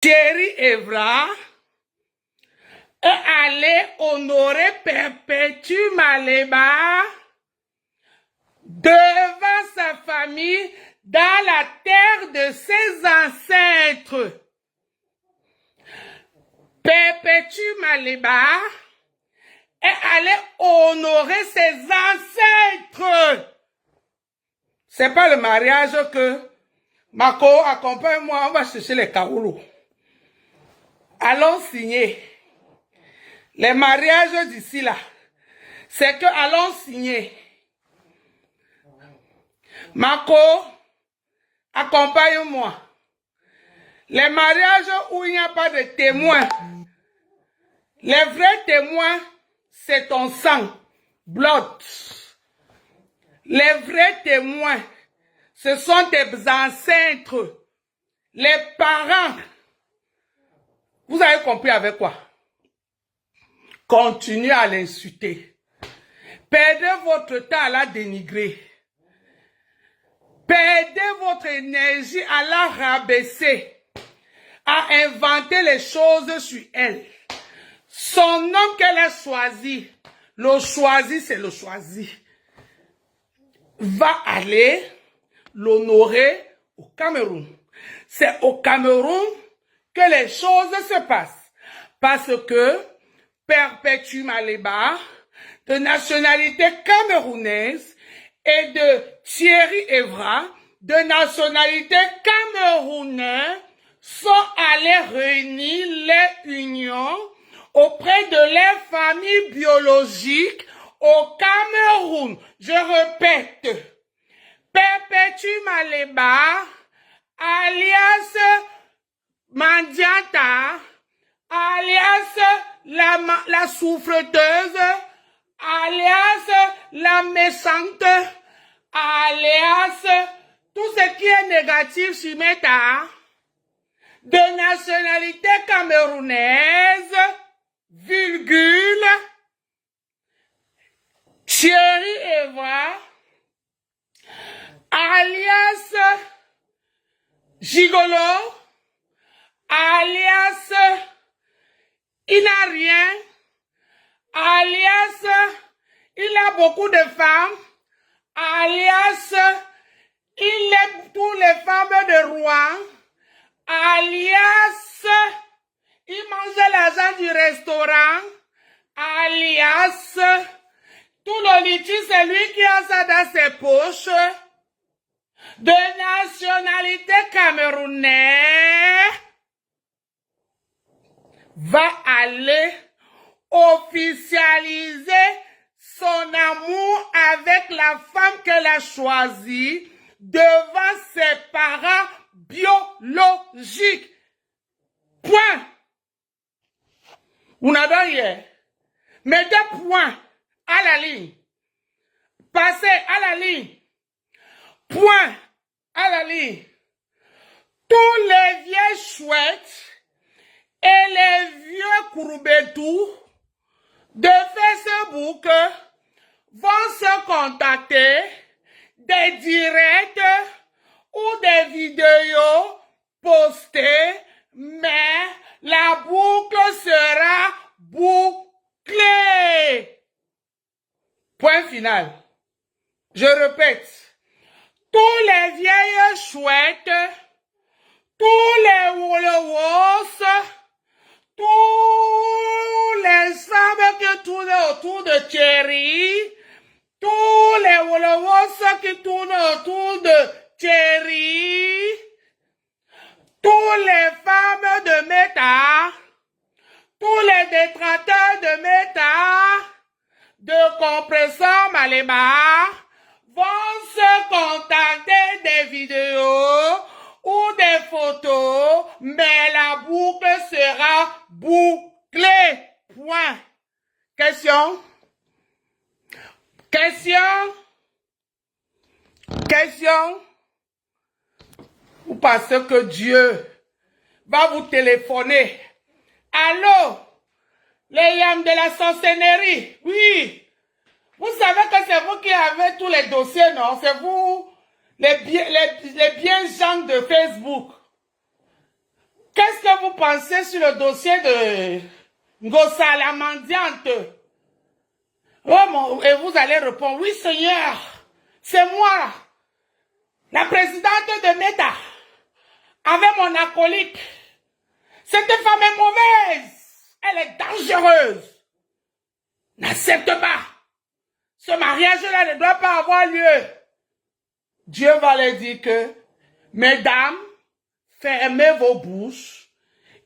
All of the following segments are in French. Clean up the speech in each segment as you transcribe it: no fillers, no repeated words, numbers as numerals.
Thierry Evra est allé honorer Perpétue Maleba devant sa famille dans la terre de ses ancêtres. Perpétue Maleba est allé honorer ses ancêtres. C'est pas le mariage que Mako accompagne-moi, on va chercher les kaoulos. Allons signer. Les mariages d'ici là, c'est que allons signer. Mako, accompagne-moi. Les mariages où il n'y a pas de témoins, les vrais témoins, c'est ton sang, blood. Les vrais témoins, ce sont tes ancêtres, les parents. Vous avez compris avec quoi? Continuez à l'insulter. Perdez votre temps à la dénigrer. Perdez votre énergie à la rabaisser, à inventer les choses sur elle. Son homme qu'elle a choisi, le choisi, c'est le choisi, va aller l'honorer au Cameroun. C'est au Cameroun que les choses se passent. Parce que Perpétue Maleba, de nationalité camerounaise, et de Thierry Evra, de nationalité camerounaise, sont allés réunir les unions auprès de leurs familles biologiques au Cameroun. Je répète, Perpétue Maleba, alias Mandiata, alias la souffleteuse, alias la méchante, alias tout ce qui est négatif sur Meta, de nationalité camerounaise, virgule, Thierry Evra, alias Gigolo, alias il n'a rien, alias il a beaucoup de femmes, alias il aime toutes les femmes de Rouen, alias il mange l'argent du restaurant, alias tout le litige c'est lui qui a ça dans ses poches, de nationalité camerounaise, va aller officialiser son amour avec la femme qu'elle a choisie devant ses parents biologiques. Point. On a donné. Mettez point à la ligne. Passez à la ligne. Point à la ligne. Tous les vieilles chouettes et les vieux courbetous de Facebook vont se contacter des directs ou des vidéos postées, mais la boucle sera bouclée. Point final. Je répète. Tous les vieilles chouettes, tous les wolowos, tous les femmes qui tournent autour de Thierry, tous les wolowos qui tournent autour de Thierry, tous les femmes de Meta, tous les détracteurs de Meta, de compresseur Maleba, vont se contacter des vidéos ou des photos, mais la boucle sera bouclée. Point. Question? Question? Question? Vous pensez que Dieu va vous téléphoner? Allô? Les yams de la sorcellerie? Oui. Vous savez que c'est vous qui avez tous les dossiers, non? C'est vous, les bien gens de Facebook. Qu'est-ce que vous pensez sur le dossier de Ngossa, la mendiante? Oh, et vous allez répondre, oui Seigneur, c'est moi, la présidente de MEDA, avec mon acolyte. Cette femme est mauvaise, elle est dangereuse. N'accepte pas. Ce mariage-là ne doit pas avoir lieu. Dieu va leur dire que, mesdames, fermez vos bouches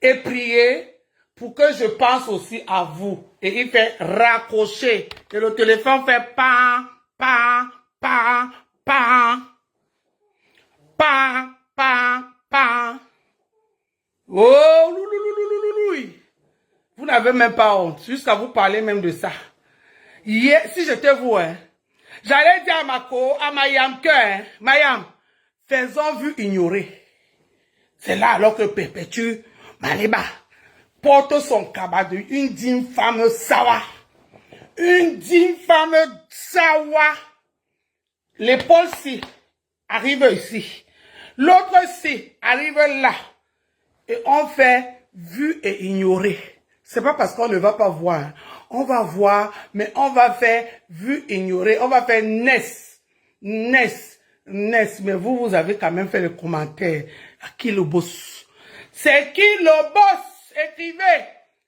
et priez pour que je pense aussi à vous. Et il fait raccrocher. Et le téléphone fait pa, pa, pa, pa, pa, pa, pa. Oh, louloulouloulouloui. Vous n'avez même pas honte, jusqu'à vous parler même de ça. Hier, si j'étais vous, hein, j'allais dire à Mayam que, hein, Mayam, faisons vue ignorer. C'est là alors que Perpétue Maliba porte son cabas de une digne femme sawa. Une digne femme sawa. L'épaule-ci arrive ici. L'autre-ci arrive là. Et on fait vue et ignorer. C'est pas parce qu'on ne va pas voir. On va voir, mais on va faire vue ignorer. On va faire NES. Mais vous avez quand même fait le commentaire. À qui le boss? C'est qui le boss? Écrivez.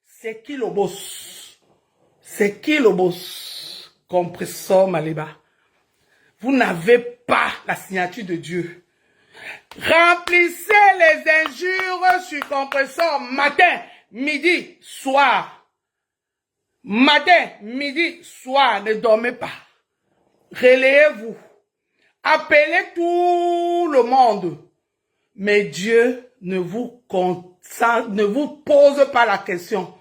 C'est qui le boss? C'est qui le boss? Compresseur Maliba. Vous n'avez pas la signature de Dieu. Remplissez les injures sur compresseur matin, midi, soir. Matin, midi, soir, ne dormez pas. Relayez-vous. Appelez tout le monde. Mais Dieu ne vous pose pas la question.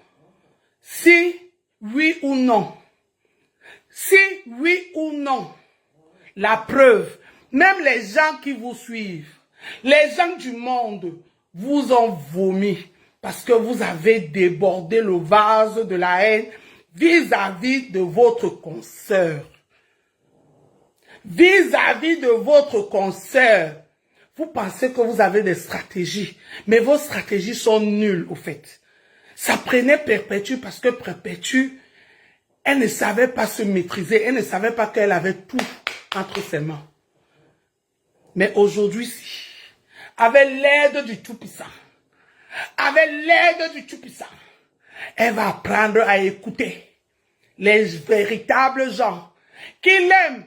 Si oui ou non. Si oui ou non. La preuve, même les gens qui vous suivent, les gens du monde vous ont vomi parce que vous avez débordé le vase de la haine vis-à-vis de votre consoeur. Vis-à-vis de votre consoeur. Vous pensez que vous avez des stratégies, mais vos stratégies sont nulles au fait. Ça prenait Perpétue parce que Perpétue, elle ne savait pas se maîtriser, elle ne savait pas qu'elle avait tout entre ses mains. Mais aujourd'hui, si, avec l'aide du Tout-Puissant, elle va apprendre à écouter les véritables gens qui l'aiment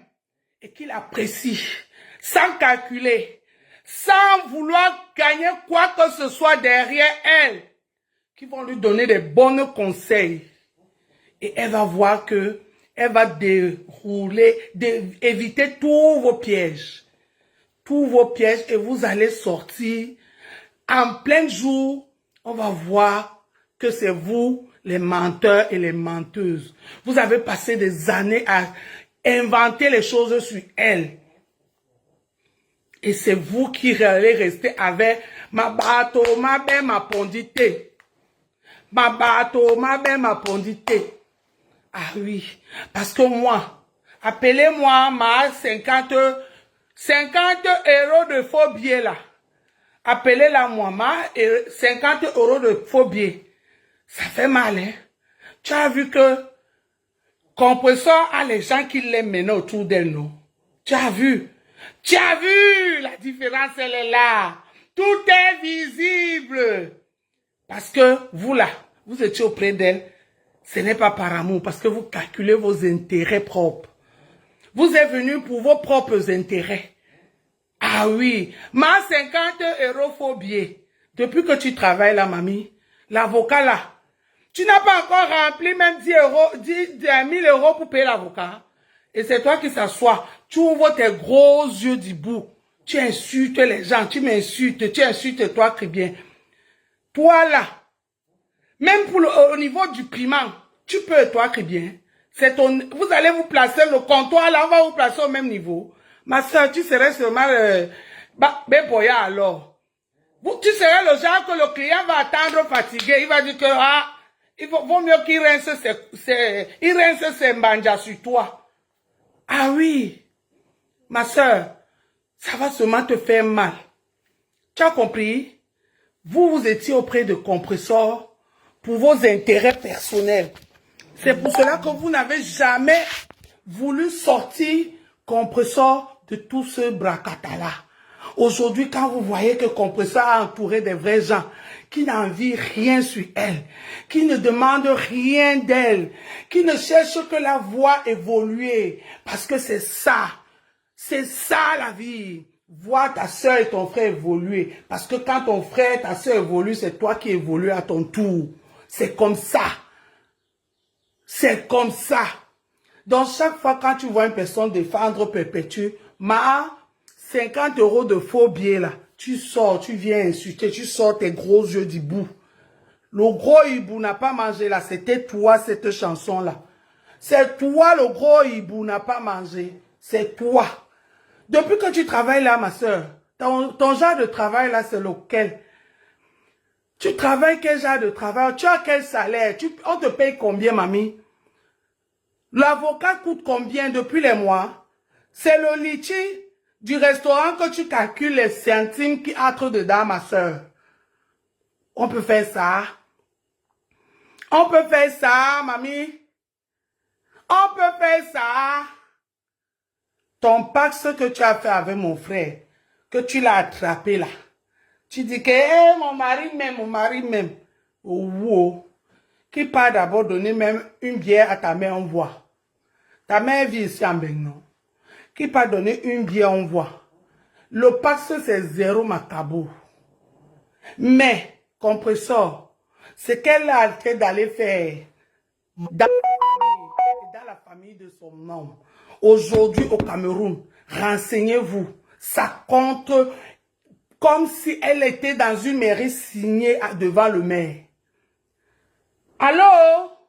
et qui l'apprécient, sans calculer, sans vouloir gagner quoi que ce soit derrière elle, qui vont lui donner des bons conseils. Et elle va voir que elle va éviter tous vos pièges. Tous vos pièges et vous allez sortir en plein jour. On va voir que c'est vous, les menteurs et les menteuses. Vous avez passé des années à inventer les choses sur elle. Et c'est vous qui allez rester avec ma bateau, ma belle, ma pondité. Ma bateau, ma belle, ma pondité. Ah oui, parce que moi, appelez-moi ma 50 € de faux billets là. Appelez-la moi, ma 50 € de faux billets. Ça fait mal, hein. Tu as vu que Compresseur a les gens qui l'aiment maintenant autour d'elle, non? Tu as vu? Tu as vu? La différence, elle est là. Tout est visible. Parce que vous là, vous étiez auprès d'elle. Ce n'est pas par amour, parce que vous calculez vos intérêts propres. Vous êtes venu pour vos propres intérêts. Ah oui, ma 50 € faux billet. Depuis que tu travailles là, mamie, l'avocat là, tu n'as pas encore rempli même 10 000 € pour payer l'avocat. Et c'est toi qui s'assois. Tu ouvres tes gros yeux du bout. Tu insultes les gens, tu m'insultes, tu insultes toi qui bien. Toi là, même pour au niveau du piment, tu peux, toi, qui bien. Vous allez vous placer le comptoir, là, on va vous placer au même niveau. Ma soeur, tu serais seulement, boya alors. Tu serais le genre que le client va attendre fatigué. Il va dire que, il vaut mieux qu'il rince ses manjas sur toi. Ah oui. Ma soeur, ça va seulement te faire mal. Tu as compris? Vous étiez auprès de compresseurs pour vos intérêts personnels. C'est pour cela que vous n'avez jamais voulu sortir compresseur de tout ce bracata-là. Aujourd'hui, quand vous voyez que compresseur a entouré des vrais gens qui n'envient rien sur elle, qui ne demandent rien d'elle, qui ne cherchent que la voie évoluer, parce que c'est ça la vie. Voir ta soeur et ton frère évoluer, parce que quand ton frère et ta soeur évoluent, c'est toi qui évolues à ton tour. C'est comme ça. C'est comme ça. Donc, chaque fois quand tu vois une personne défendre perpétue, 50 € de faux billets là, tu sors, tu viens insulter, tu sors tes gros yeux d'hibou. Le gros hibou n'a pas mangé là, c'était toi cette chanson là. C'est toi le gros hibou n'a pas mangé, c'est toi. Depuis que tu travailles là, ma soeur, ton genre de travail là, c'est lequel? Tu travailles quel genre de travail? Tu as quel salaire? On te paye combien, mamie? L'avocat coûte combien depuis les mois? C'est le litchi du restaurant que tu calcules les centimes qui entrent dedans, ma soeur. On peut faire ça. On peut faire ça, mamie. On peut faire ça. Ton pacte que tu as fait avec mon frère, que tu l'as attrapé là. Tu dis que hey, mon mari même. Oh, wow. Qui part d'abord donner même une bière à ta mère, on voit. Ta mère vit ici en Benno. Qui part donner une bière, on voit. Le pacte, c'est 0 macabo. Mais, compresseur, ce qu'elle a fait d'aller faire dans la famille de son homme, aujourd'hui au Cameroun, renseignez-vous, ça compte comme si elle était dans une mairie signée devant le maire. Alors,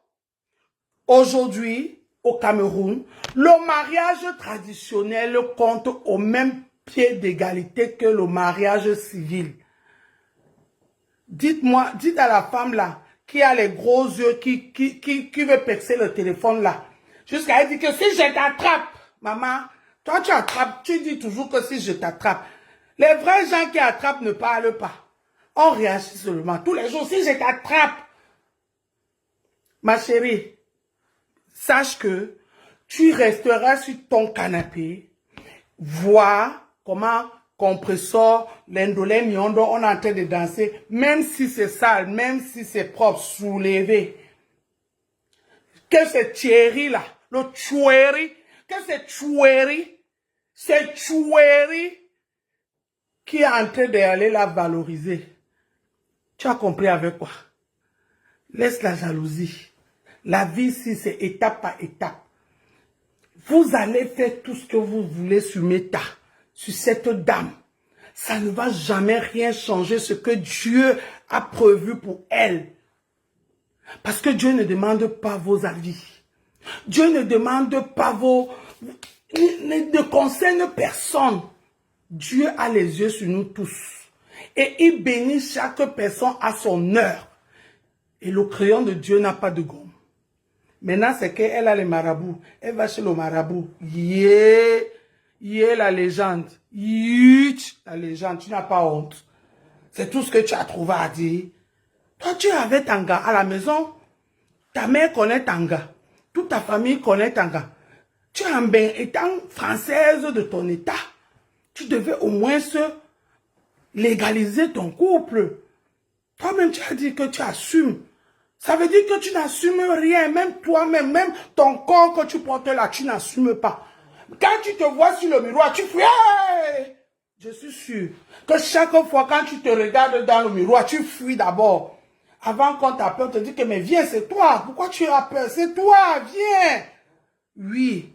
aujourd'hui, au Cameroun, le mariage traditionnel compte au même pied d'égalité que le mariage civil. Dites-moi, dites à la femme là, qui a les gros yeux, qui veut percer le téléphone là, jusqu'à elle dit que si je t'attrape, maman, toi tu attrapes, tu dis toujours que si je t'attrape. Les vrais gens qui attrapent ne parlent pas. On réagit seulement. Tous les jours, si je t'attrape, ma chérie, sache que tu resteras sur ton canapé, voir comment compresseur, l'indolé miondo, on est en train de danser, même si c'est sale, même si c'est propre, soulevé. Que c'est Thierry là, le tuerie, que c'est tuerie qui est en train d'aller la valoriser. Tu as compris avec quoi? Laisse la jalousie. La vie ici, c'est étape par étape. Vous allez faire tout ce que vous voulez sur Meta, sur cette dame. Ça ne va jamais rien changer ce que Dieu a prévu pour elle. Parce que Dieu ne demande pas vos avis. Dieu ne demande pas ne concerne personne. Dieu a les yeux sur nous tous. Et il bénit chaque personne à son heure. Et le crayon de Dieu n'a pas de gomme. Maintenant, c'est qu'elle a les marabouts. Elle va chez le marabout. La légende. La légende. Tu n'as pas honte. C'est tout ce que tu as trouvé à dire. Toi, tu avais Tanga à la maison. Ta mère connaît Tanga. Toute ta famille connaît Tanga. Tu es étant française de ton état. Tu devais au moins légaliser ton couple. Toi-même, tu as dit que tu assumes. Ça veut dire que tu n'assumes rien, même toi-même, même ton corps que tu portes là, tu n'assumes pas. Quand tu te vois sur le miroir, tu fuis. Hey! Je suis sûr que chaque fois quand tu te regardes dans le miroir, tu fuis d'abord. Avant qu'on t'appelle, on te dit que mais viens, c'est toi. Pourquoi tu as peur? C'est toi, viens. Oui,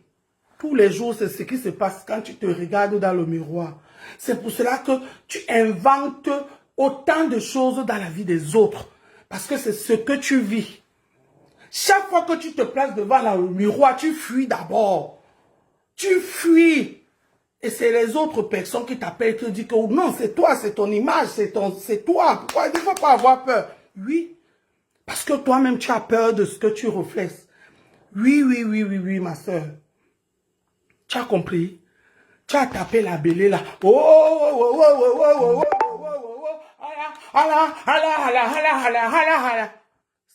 tous les jours, c'est ce qui se passe quand tu te regardes dans le miroir. C'est pour cela que tu inventes autant de choses dans la vie des autres. Parce que c'est ce que tu vis. Chaque fois que tu te places devant le miroir, tu fuis d'abord. Tu fuis. Et c'est les autres personnes qui t'appellent et te disent que oh non, c'est toi, c'est ton image, c'est toi. Pourquoi il ne faut pas avoir peur? Oui. Parce que toi-même, tu as peur de ce que tu reflètes. Oui, ma soeur. Tu as compris? Tu as tapé la belée là.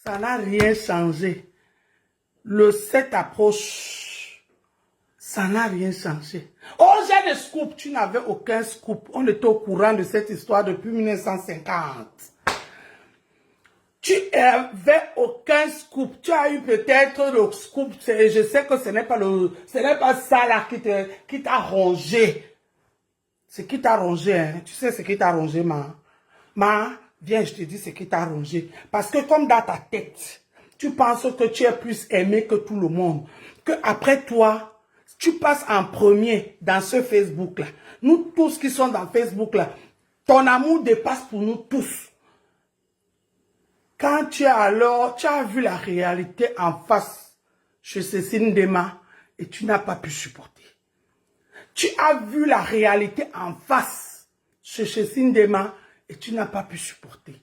Ça n'a rien changé. Le 7 approche. Ça n'a rien changé. Oh, j'ai des scoops. Tu n'avais aucun scoop. On était au courant de cette histoire depuis 1950. Tu n'avais aucun scoop. Tu as eu peut-être le scoop. Je sais que ce n'est pas ça là qui t'a rongé. Ce qui t'a rongé, hein. Tu sais ce qui t'a rongé, viens, je te dis ce qui t'a rongé. Parce que comme dans ta tête, tu penses que tu es plus aimé que tout le monde. Que après toi, tu passes en premier dans ce Facebook-là. Nous tous qui sommes dans Facebook-là, ton amour dépasse pour nous tous. Quand tu as vu la réalité en face chez Cécile Ndema et tu n'as pas pu supporter. Tu as vu la réalité en face chez Cécile Ndema et tu n'as pas pu supporter.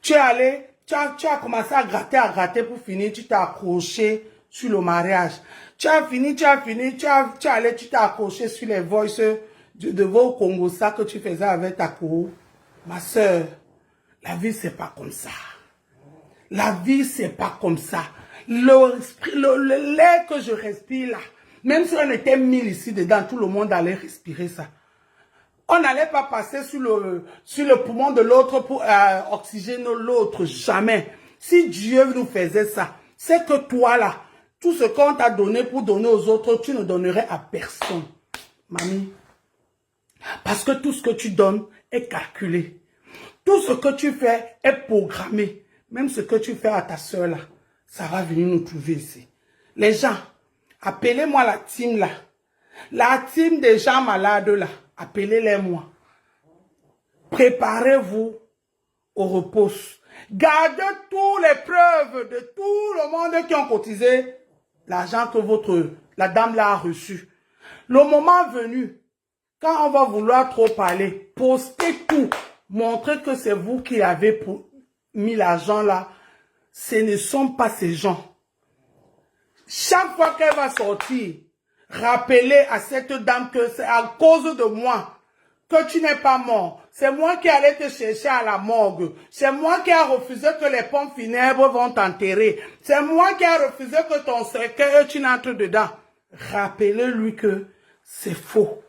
Tu as commencé à gratter pour finir, tu t'es accroché sur le mariage. Tu as t'es accroché sur les voices de vos Congosa que tu faisais avec ta cour. Ma soeur, la vie c'est pas comme ça. La vie c'est pas comme ça. L'air que je respire là, même si on était 1000 ici dedans, tout le monde allait respirer ça. On n'allait pas passer sur le poumon de l'autre pour oxygéner l'autre, jamais. Si Dieu nous faisait ça, c'est que toi là, tout ce qu'on t'a donné pour donner aux autres, tu ne donnerais à personne. Mamie, parce que tout ce que tu donnes est calculé. Tout ce que tu fais est programmé. Même ce que tu fais à ta soeur là, ça va venir nous trouver ici. Les gens, appelez-moi la team là. La team des gens malades là. Appelez-les moi. Préparez-vous au repos. Gardez toutes les preuves de tout le monde qui ont cotisé l'argent que la dame là a reçu. Le moment venu, quand on va vouloir trop parler, postez tout. Montrez que c'est vous qui avez mis l'argent là. Ce ne sont pas ces gens. Chaque fois qu'elle va sortir, rappelez à cette dame que c'est à cause de moi que tu n'es pas mort. C'est moi qui allais te chercher à la morgue. C'est moi qui ai refusé que les pompes funèbres vont t'enterrer. C'est moi qui ai refusé que ton cercueil, tu n'entres dedans. Rappelez-lui que c'est faux.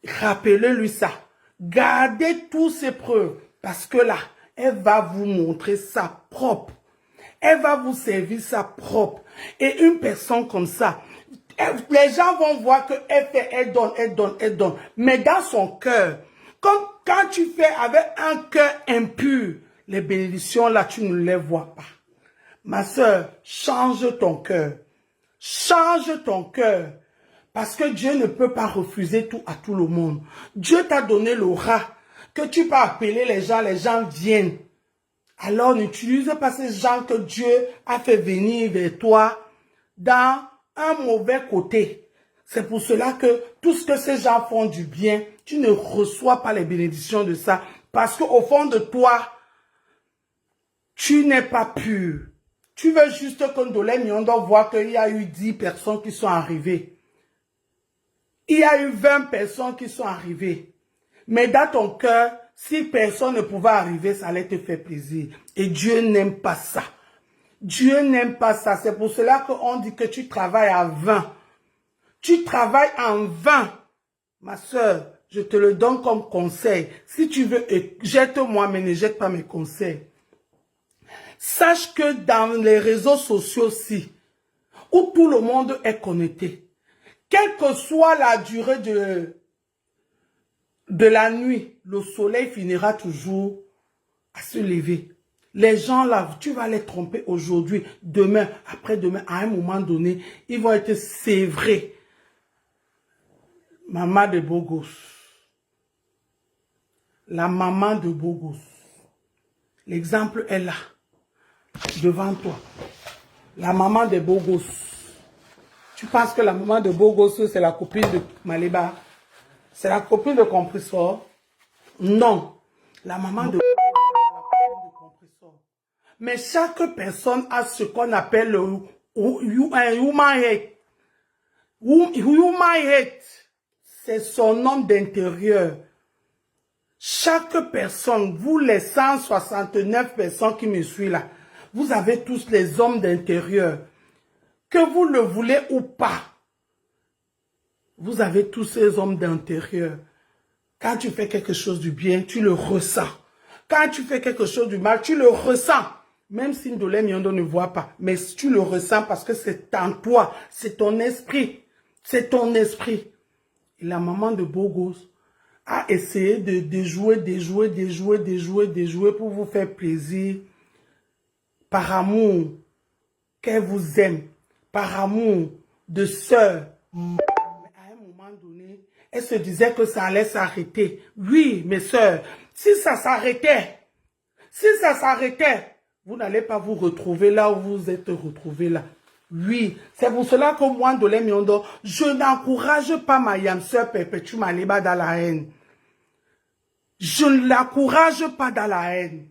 Rappelez-lui ça. Gardez tous ces preuves. Parce que là, elle va vous montrer ça propre. Elle va vous servir ça propre. Et une personne comme ça, les gens vont voir qu'elle donne. Mais dans son cœur, quand tu fais avec un cœur impur, les bénédictions là, tu ne les vois pas. Ma soeur, change ton cœur. Change ton cœur. Parce que Dieu ne peut pas refuser tout à tout le monde. Dieu t'a donné l'aura que tu peux appeler les gens viennent. Alors n'utilise pas ces gens que Dieu a fait venir vers toi dans un mauvais côté. C'est pour cela que tout ce que ces gens font du bien, tu ne reçois pas les bénédictions de ça. Parce qu'au fond de toi, tu n'es pas pur. Tu veux juste que Ndolé Nyondo voit qu'il y a eu 10 personnes qui sont arrivées. Il y a eu 20 personnes qui sont arrivées. Mais dans ton cœur, si personne ne pouvait arriver, ça allait te faire plaisir. Et Dieu n'aime pas ça. Dieu n'aime pas ça. C'est pour cela qu'on dit que tu travailles à 20. Tu travailles en vain. Ma soeur, je te le donne comme conseil. Si tu veux, jette-moi, mais ne jette pas mes conseils. Sache que dans les réseaux sociaux-ci, où tout le monde est connecté, quelle que soit la durée de la nuit, le soleil finira toujours à se lever. Les gens là, tu vas les tromper aujourd'hui, demain, après-demain, à un moment donné, ils vont être sévrés. Maman de Bogos. La maman de Bogos. L'exemple est là, devant toi. La maman de Bogos. Tu penses que la maman de Bogos, c'est la copine de Maléba? C'est la copine de Compressor? Non. La maman de Bogos, c'est la copine de Compressor. Mais chaque personne a ce qu'on appelle un human hate. Human hate, c'est son homme d'intérieur. Chaque personne, vous les 169 personnes qui me suivent là, vous avez tous les hommes d'intérieur. Que vous le voulez ou pas, vous avez tous ces hommes d'intérieur. Quand tu fais quelque chose du bien, tu le ressens. Quand tu fais quelque chose du mal, tu le ressens. Même si Ndolé Miondo ne voit pas, mais tu le ressens parce que c'est en toi, c'est ton esprit. C'est ton esprit. Et la maman de Bogos a essayé de déjouer pour vous faire plaisir. Par amour qu'elle vous aime. Par amour de sœur. Mais à un moment donné, elle se disait que ça allait s'arrêter. Oui, mes sœurs, si ça s'arrêtait, vous n'allez pas vous retrouver là où vous êtes retrouvés là. Oui, c'est pour cela que moi, Ndolé Miondo, je n'encourage pas ma yam sœur Perpétue Maliba dans la haine. Je ne l'encourage pas dans la haine.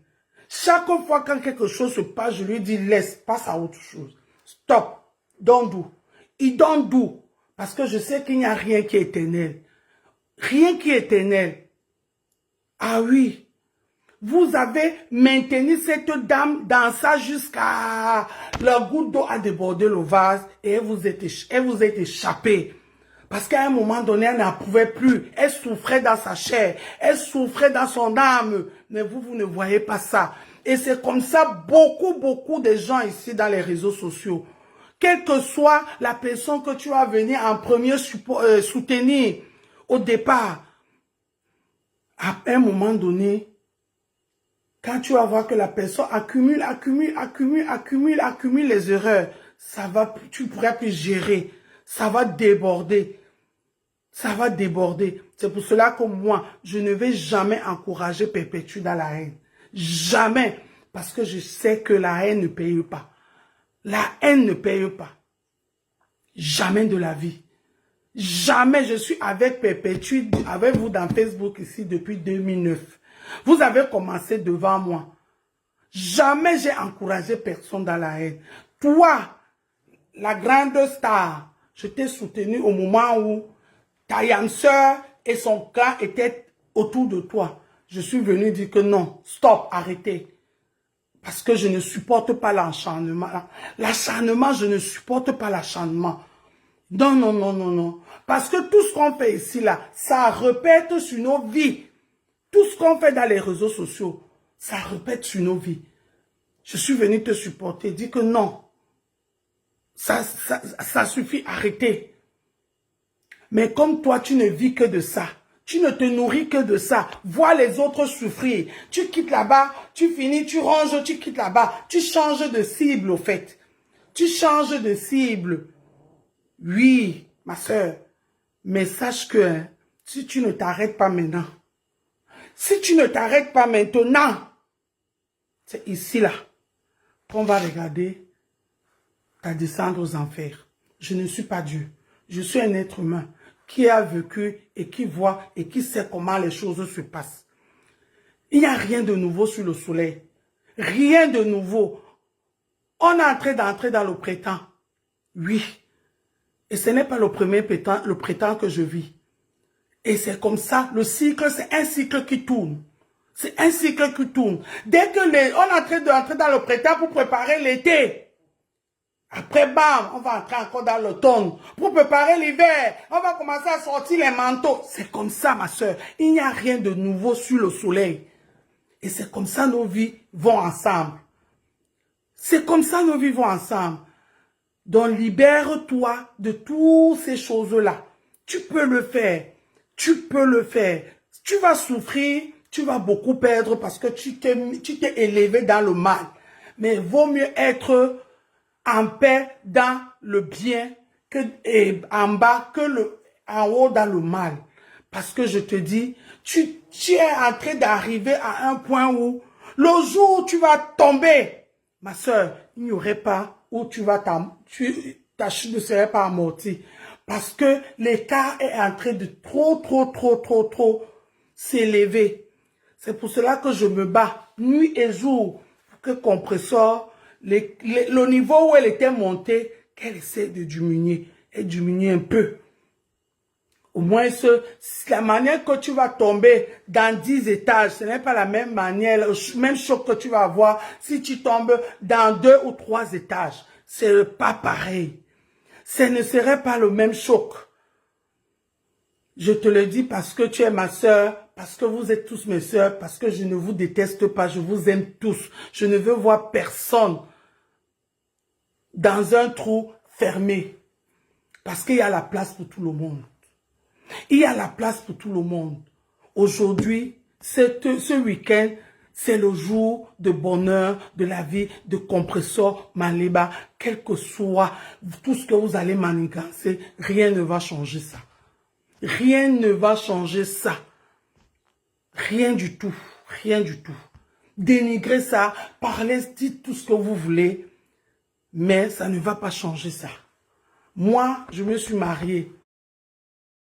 Chaque fois quand quelque chose se passe, je lui dis laisse, passe à autre chose. Stop, don't do. Il don't do. Parce que je sais qu'il n'y a rien qui est éternel. Rien qui est éternel. Ah oui. Vous avez maintenu cette dame dans ça jusqu'à la goutte d'eau a débordé le vase et elle vous est échappée. Parce qu'à un moment donné, elle n'en pouvait plus. Elle souffrait dans sa chair. Elle souffrait dans son âme. Mais vous ne voyez pas ça. Et c'est comme ça, beaucoup de gens ici dans les réseaux sociaux. Quelle que soit la personne que tu vas venir en premier soutenir au départ, à un moment donné, quand tu vas voir que la personne accumule les erreurs, tu ne pourras plus gérer. Ça va déborder. Ça va déborder. C'est pour cela que moi, je ne vais jamais encourager Perpétue dans la haine. Jamais. Parce que je sais que la haine ne paye pas. La haine ne paye pas. Jamais de la vie. Jamais. Je suis avec Perpétue, avec vous dans Facebook ici depuis 2009. Vous avez commencé devant moi. Jamais j'ai encouragé personne dans la haine. Toi, la grande star, je t'ai soutenu au moment où ta yam sœur et son camp étaient autour de toi. Je suis venu dire que non, stop, arrêtez. Parce que je ne supporte pas l'acharnement. L'acharnement, je ne supporte pas l'acharnement. Non. Parce que tout ce qu'on fait ici, là, ça répète sur nos vies. Tout ce qu'on fait dans les réseaux sociaux, ça répète sur nos vies. Je suis venu te supporter, dire que non. Ça suffit, arrêtez. Mais comme toi, tu ne vis que de ça. Tu ne te nourris que de ça. Vois les autres souffrir. Tu quittes là-bas, tu finis, tu ranges, tu quittes là-bas. Tu changes de cible, au fait. Tu changes de cible. Oui, ma soeur. Mais sache que hein, si tu ne t'arrêtes pas maintenant, si tu ne t'arrêtes pas maintenant, c'est ici là qu'on va regarder ta descente aux enfers. Je ne suis pas Dieu. Je suis un être humain qui a vécu et qui voit et qui sait comment les choses se passent. Il n'y a rien de nouveau sur le soleil. Rien de nouveau. On est en train d'entrer dans le printemps. Oui. Et ce n'est pas le premier printemps que je vis. Et c'est comme ça, le cycle, c'est un cycle qui tourne. C'est un cycle qui tourne. Dès que on est en train d'entrer dans le printemps pour préparer l'été. Après, bam, on va entrer encore dans l'automne. Pour préparer l'hiver, on va commencer à sortir les manteaux. C'est comme ça, ma soeur. Il n'y a rien de nouveau sur le soleil. Et c'est comme ça nos vies vont ensemble. C'est comme ça nos vies vont ensemble. Donc, libère-toi de toutes ces choses-là. Tu peux le faire. Tu peux le faire. Tu vas souffrir, tu vas beaucoup perdre parce que tu t'es élevé dans le mal. Mais vaut mieux être en paix dans le bien et en bas que en haut dans le mal. Parce que je te dis, tu es en train d'arriver à un point où le jour où tu vas tomber, ma soeur, il n'y aurait pas où ta chute ne serait pas amortie. Parce que l'écart est en train de trop s'élever. C'est pour cela que je me bats nuit et jour pour que Compressor, le niveau où elle était montée, qu'elle essaie de diminuer. Elle diminue un peu. Au moins, la manière que tu vas tomber dans 10 étages, ce n'est pas la même manière, le même choc que tu vas avoir si tu tombes dans 2 ou 3 étages. C'est pas pareil. Ce ne serait pas le même choc. Je te le dis parce que tu es ma sœur, parce que vous êtes tous mes sœurs, parce que je ne vous déteste pas, je vous aime tous. Je ne veux voir personne dans un trou fermé. Parce qu'il y a la place pour tout le monde. Il y a la place pour tout le monde. Aujourd'hui, ce week-end, c'est le jour de bonheur, de la vie, de compresseur, Maliba, quel que soit tout ce que vous allez manigancer, rien ne va changer ça. Rien ne va changer ça. Rien du tout. Rien du tout. Dénigrez ça, parlez, dites tout ce que vous voulez, mais ça ne va pas changer ça. Moi, je me suis mariée